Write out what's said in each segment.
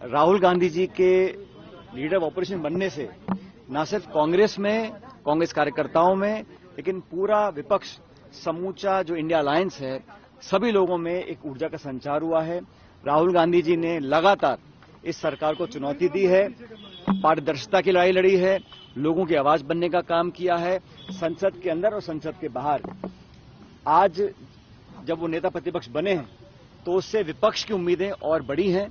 राहुल गांधी जी के leader of opposition बनने से न सिर्फ कांग्रेस में, कांग्रेस कार्यकर्ताओं में, लेकिन पूरा विपक्ष, समूचा जो इंडिया अलायंस है, सभी लोगों में एक ऊर्जा का संचार हुआ है। राहुल गांधी जी ने लगातार इस सरकार को चुनौती दी है, पारदर्शिता की लड़ाई लड़ी है, लोगों की आवाज बनने का काम किया है, संसद के अंदर और संसद के बाहर। आज जब वो नेता प्रतिपक्ष बने हैं तो उससे विपक्ष की उम्मीदें और बढ़ी हैं,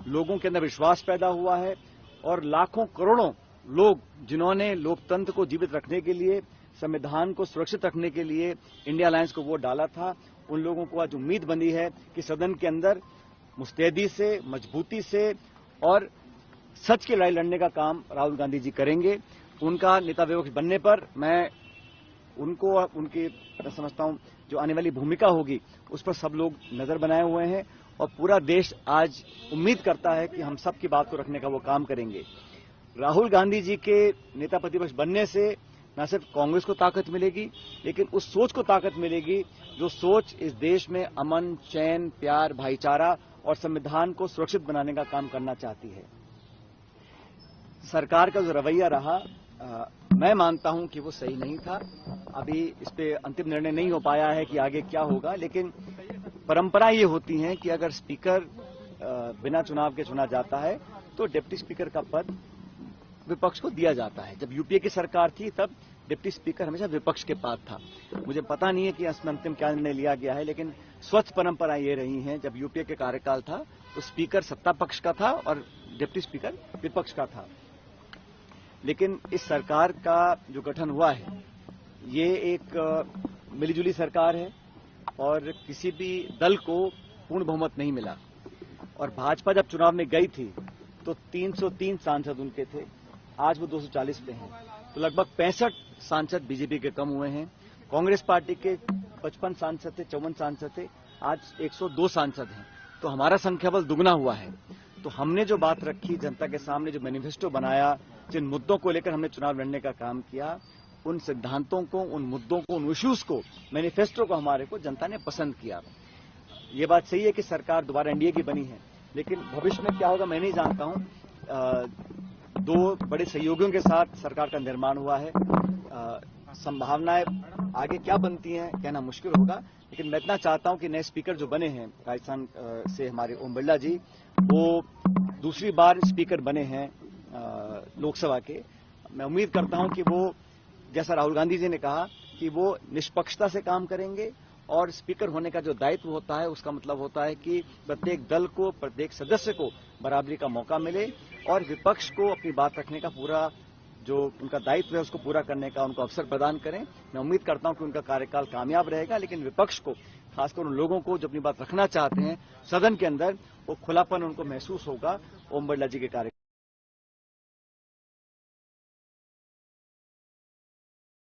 लोगों के अंदर विश्वास पैदा हुआ है और लाखों करोड़ों लोग जिन्होंने लोकतंत्र को जीवित रखने के लिए, संविधान को सुरक्षित रखने के लिए इंडिया अलायंस को वोट डाला था, उन लोगों को आज उम्मीद बनी है कि सदन के अंदर मुस्तैदी से, मजबूती से और सच की लड़ाई लड़ने का काम राहुल गांधी जी करेंगे। उनका नेता विपक्ष बनने पर मैं उनको और उनकी समझता हूं जो आने वाली भूमिका होगी उस पर सब लोग नजर बनाए हुए हैं और पूरा देश आज उम्मीद करता है कि हम सब की बात को रखने का वो काम करेंगे। राहुल गांधी जी के नेता प्रतिपक्ष बनने से न सिर्फ कांग्रेस को ताकत मिलेगी, लेकिन उस सोच को ताकत मिलेगी जो सोच इस देश में अमन, चैन, प्यार, भाईचारा और संविधान को सुरक्षित बनाने का काम करना चाहती है। सरकार का जो रवैया रहा, मैं मानता हूं कि वो सही नहीं था। अभी इस पे अंतिम निर्णय नहीं हो पाया है कि आगे क्या होगा, लेकिन परंपरा ये होती है कि अगर स्पीकर बिना चुनाव के चुना जाता है तो डिप्टी स्पीकर का पद विपक्ष को दिया जाता है। जब यूपीए की सरकार थी तब डिप्टी स्पीकर हमेशा विपक्ष के पास था। मुझे पता नहीं है कि इसमें अंतिम क्या निर्णय लिया गया है, लेकिन स्वच्छ परंपरा ये रही है, जब यूपीए के कार्यकाल था तो स्पीकर सत्ता पक्ष का था और डिप्टी स्पीकर विपक्ष का था। लेकिन इस सरकार का जो गठन हुआ है ये एक मिलीजुली सरकार है और किसी भी दल को पूर्ण बहुमत नहीं मिला और भाजपा जब चुनाव में गई थी तो 303 सांसद उनके थे, आज वो 240 पे हैं, तो लगभग 65 सांसद बीजेपी के कम हुए हैं। कांग्रेस पार्टी के 55 सांसद थे, 54 सांसद थे, आज 102 सांसद हैं, तो हमारा संख्याबल दुगना हुआ है। तो हमने जो बात रखी जनता के सामने, जो मैनिफेस्टो बनाया, जिन मुद्दों को लेकर हमने चुनाव लड़ने का काम किया, उन सिद्धांतों को, उन मुद्दों को, उन इश्यूज को, मैनिफेस्टो को हमारे को जनता ने पसंद किया। ये बात सही है कि सरकार दोबारा एनडीए की बनी है, लेकिन भविष्य में क्या होगा मैं नहीं जानता हूं। दो बड़े सहयोगियों के साथ सरकार का निर्माण हुआ है, संभावनाएं आगे क्या बनती हैं कहना मुश्किल होगा, लेकिन मैं इतना चाहता हूं कि नए स्पीकर जो बने हैं राजस्थान से, हमारे ओम बिरला जी, वो दूसरी बार स्पीकर बने हैं लोकसभा के। मैं उम्मीद करता हूं कि वो, जैसा राहुल गांधी जी ने कहा, कि वो निष्पक्षता से काम करेंगे और स्पीकर होने का जो दायित्व होता है उसका मतलब होता है कि प्रत्येक दल को, प्रत्येक सदस्य को बराबरी का मौका मिले और विपक्ष को अपनी बात रखने का पूरा जो उनका दायित्व है उसको पूरा करने का उनको अवसर प्रदान करें। मैं उम्मीद करता हूं कि उनका कार्यकाल कामयाब रहेगा, लेकिन विपक्ष को, खासकर उन लोगों को जो अपनी बात रखना चाहते हैं सदन के अंदर, वो खुलापन उनको महसूस होगा ओम बिरला जी के कार्य।